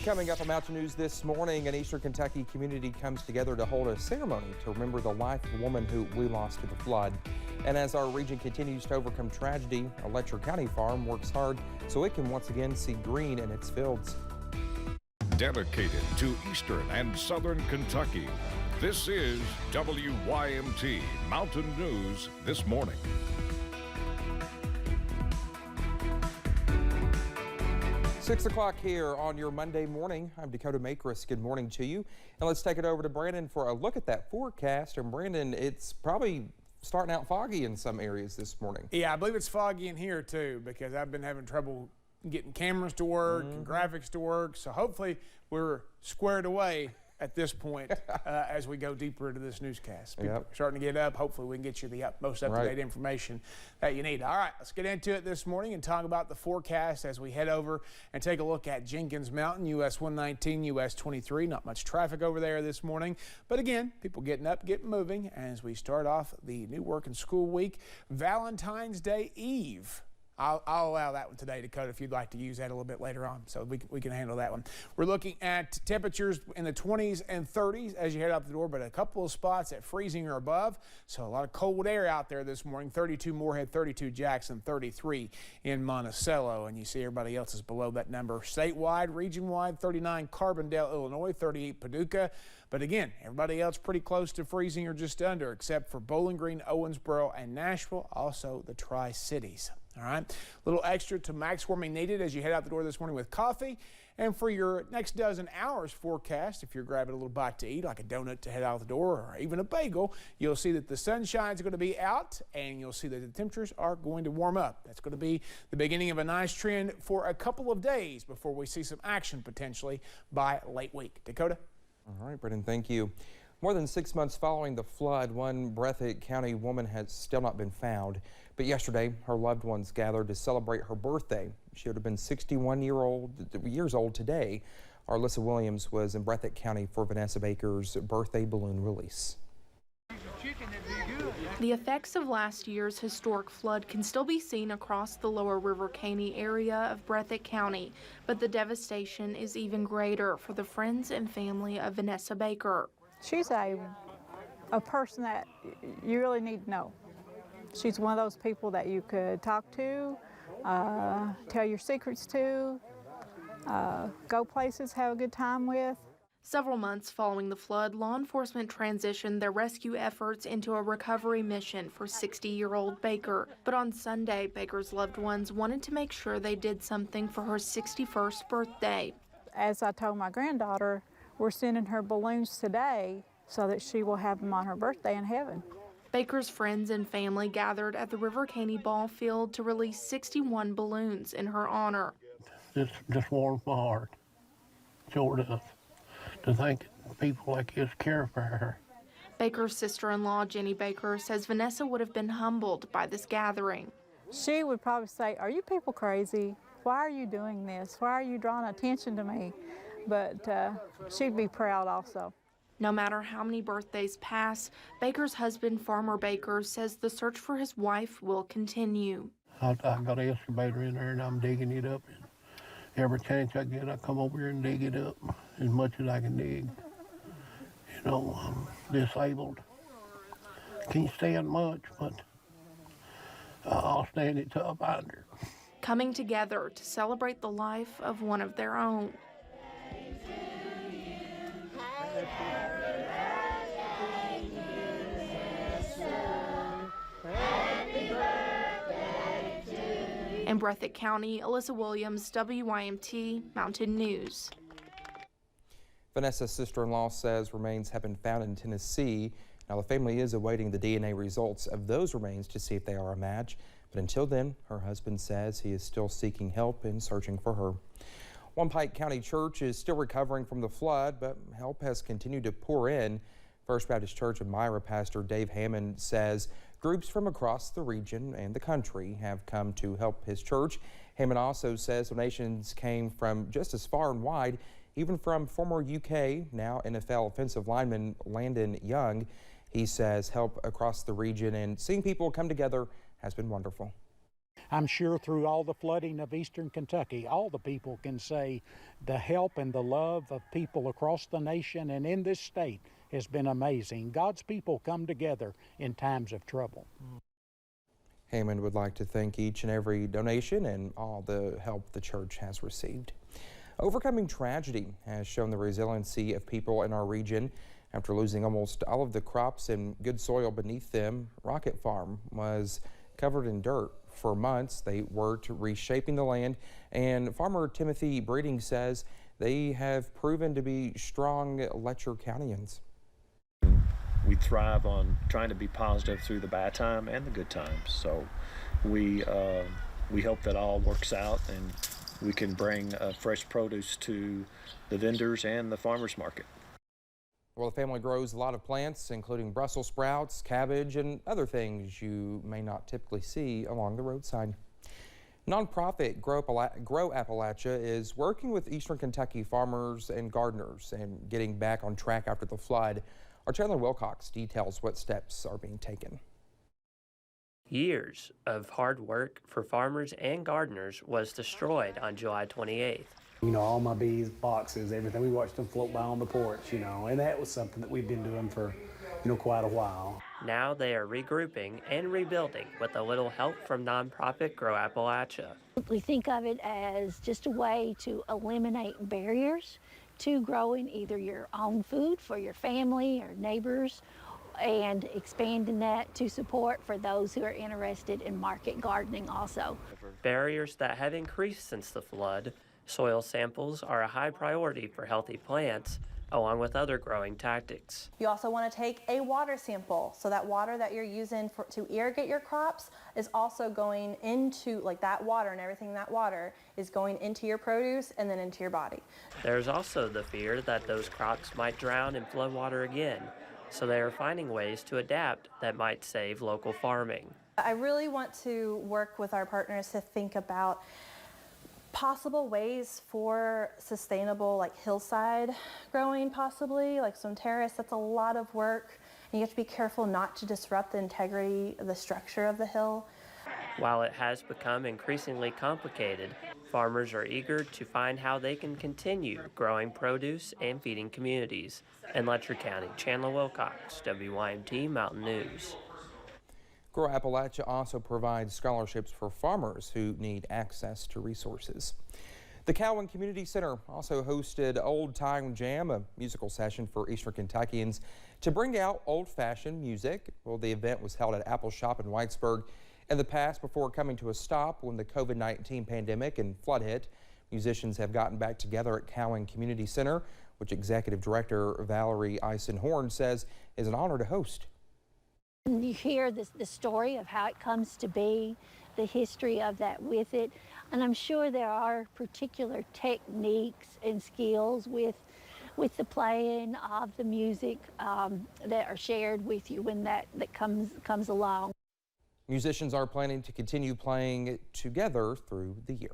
Coming up on Mountain News this morning, an Eastern Kentucky community comes together to hold a ceremony to remember the life of a woman who we lost to the flood. And as our region continues to overcome tragedy, a Letcher County farm works hard so it can once again see green in its fields. Dedicated to Eastern and Southern Kentucky, this is WYMT Mountain News this morning. 6 o'clock here on your Monday morning. I'm Dakota Makris. Good morning to you. And let's take it over to Brandon for a look at that forecast. And Brandon, it's probably starting out foggy in some areas this morning. Yeah, I believe it's foggy in here too because I've been having trouble getting cameras to work and graphics to work. So hopefully we're squared away at this point as we go deeper into this newscast. People are starting to get up. Hopefully we can get you the most up-to-date information that you need. All right, let's get into it this morning and talk about the forecast as we head over and take a look at Jenkins Mountain, US 119, US 23. Not much traffic over there this morning. But again, people getting up, getting moving as we start off the new work and school week. Valentine's Day Eve. I'll allow that one today, Dakota, if you'd like to use that a little bit later on, so we can handle that one. We're looking at temperatures in the 20s and 30s as you head out the door, but a couple of spots at freezing or above, so a lot of cold air out there this morning. 32 Moorhead, 32 Jackson, 33 in Monticello, and you see everybody else is below that number. Statewide, region-wide, 39 Carbondale, Illinois, 38 Paducah, but again, everybody else pretty close to freezing or just under, except for Bowling Green, Owensboro, and Nashville, also the Tri-Cities. All right, a little extra to max warming needed as you head out the door this morning with coffee. And for your next dozen hours forecast, if you're grabbing a little bite to eat, like a donut to head out the door or even a bagel, you'll see that the sunshine's going to be out and you'll see that the temperatures are going to warm up. That's going to be the beginning of a nice trend for a couple of days before we see some action potentially by late week. Dakota? All right, Brendan, thank you. More than 6 months following the flood, one Breathitt County woman has still not been found. But yesterday, her loved ones gathered to celebrate her birthday. She would have been 61 years old today. Our Alyssa Williams was in Breathitt County for Vanessa Baker's birthday balloon release. The effects of last year's historic flood can still be seen across the lower River Caney area of Breathitt County, but the devastation is even greater for the friends and family of Vanessa Baker. She's a person that you really need to know. She's one of those people that you could talk to, tell your secrets to, go places, have a good time with. Several months following the flood, law enforcement transitioned their rescue efforts into a recovery mission for 60-year-old Baker. But on Sunday, Baker's loved ones wanted to make sure they did something for her 61st birthday. As I told my granddaughter, we're sending her balloons today so that she will have them on her birthday in heaven. Baker's friends and family gathered at the River Caney ball field to release 61 balloons in her honor. This just warms my heart, sure does, to think people like this care for her. Baker's sister-in-law, Jenny Baker, says Vanessa would have been humbled by this gathering. She would probably say, "Are you people crazy? Why are you doing this? Why are you drawing attention to me?" But she'd be proud also. No matter how many birthdays pass, Baker's husband, Farmer Baker, says the search for his wife will continue. I've got an excavator in there and I'm digging it up. And every chance I get, I come over here and dig it up as much as I can dig. You know, I'm disabled. Can't stand much, but I'll stand it till I find her. Coming together to celebrate the life of one of their own. In Breathitt County, Alyssa Williams, WYMT Mountain News. Vanessa's sister-in-law says remains have been found in Tennessee. Now, the family is awaiting the DNA results of those remains to see if they are a match. But until then, her husband says he is still seeking help and searching for her. One Pike County Church is still recovering from the flood, but help has continued to pour in. First Baptist Church of Myra pastor Dave Hammond says groups from across the region and the country have come to help his church. Hammond also says donations came from just as far and wide, even from former UK, now NFL offensive lineman Landon Young. He says help across the region and seeing people come together has been wonderful. I'm sure through all the flooding of eastern Kentucky, all the people can say the help and the love of people across the nation and in this state has been amazing. God's people come together in times of trouble. Hammond would like to thank each and every donation and all the help the church has received. Overcoming tragedy has shown the resiliency of people in our region. After losing almost all of the crops and good soil beneath them, Rocket Farm was covered in dirt. For months, they worked reshaping the land, and farmer Timothy Breeding says they have proven to be strong Letcher Countyans. We thrive on trying to be positive through the bad time and the good times. So we hope that all works out and we can bring fresh produce to the vendors and the farmers market. Well, the family grows a lot of plants, including Brussels sprouts, cabbage, and other things you may not typically see along the roadside. Nonprofit Grow Appalachia is working with Eastern Kentucky farmers and gardeners and getting back on track after the flood. Our Chandler Wilcox details what steps are being taken. Years of hard work for farmers and gardeners was destroyed on July 28th. You know, all my bees, boxes, everything, we watched them float by on the porch, you know, and that was something that we've been doing for, you know, quite a while. Now they are regrouping and rebuilding with a little help from nonprofit Grow Appalachia. We think of it as just a way to eliminate barriers to growing either your own food for your family or neighbors, and expanding that to support for those who are interested in market gardening also. Barriers that have increased since the flood. Soil samples are a high priority for healthy plants, along with other growing tactics. You also want to take a water sample, so that water that you're using to irrigate your crops is also going into, like, that water, and everything in that water is going into your produce and then into your body. There's also the fear that those crops might drown in floodwater again, so they are finding ways to adapt that might save local farming. I really want to work with our partners to think about possible ways for sustainable, like hillside growing, possibly like some terrace. That's a lot of work, and you have to be careful not to disrupt the integrity of the structure of the hill. While it has become increasingly complicated, farmers are eager to find how they can continue growing produce and feeding communities. In Letcher County, Chandler Wilcox, WYMT Mountain News. Grow Appalachia also provides scholarships for farmers who need access to resources. The Cowan Community Center also hosted Old Time Jam, a musical session for Eastern Kentuckians to bring out old-fashioned music. Well, the event was held at Apple Shop in Whitesburg in the past before coming to a stop when the COVID-19 pandemic and flood hit. Musicians have gotten back together at Cowan Community Center, which Executive Director Valerie Eisenhorn says is an honor to host. You hear the story of how it comes to be, the history of that with it, and I'm sure there are particular techniques and skills with the playing of the music that are shared with you when that comes along. Musicians are planning to continue playing together through the year.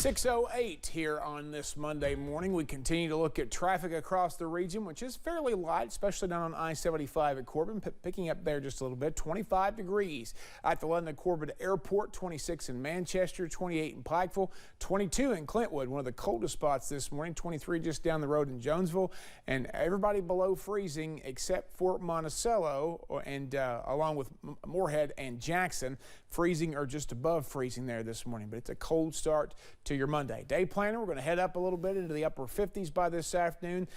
.08 here on this Monday morning. We continue to look at traffic across the region, which is fairly light, especially down on I-75 at Corbin, picking up there just a little bit. 25 degrees at the London Corbin Airport, 26 in Manchester, 28 in Pikeville, 22 in Clintwood, one of the coldest spots this morning, 23 just down the road in Jonesville, and everybody below freezing except Fort Monticello and along with Moorhead and Jackson. Freezing or just above freezing there this morning, but it's a cold start to your Monday. Day planner, we're going to head up a little bit into the upper 50s by this afternoon.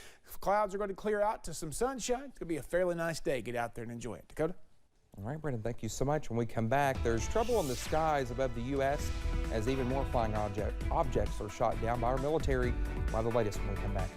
Clouds are going to clear out to some sunshine. It's going to be a fairly nice day. Get out there and enjoy it. Dakota? All right, Brendan, thank you so much. When we come back, there's trouble in the skies above the U.S. as even more flying objects are shot down by our military. By the latest when we come back.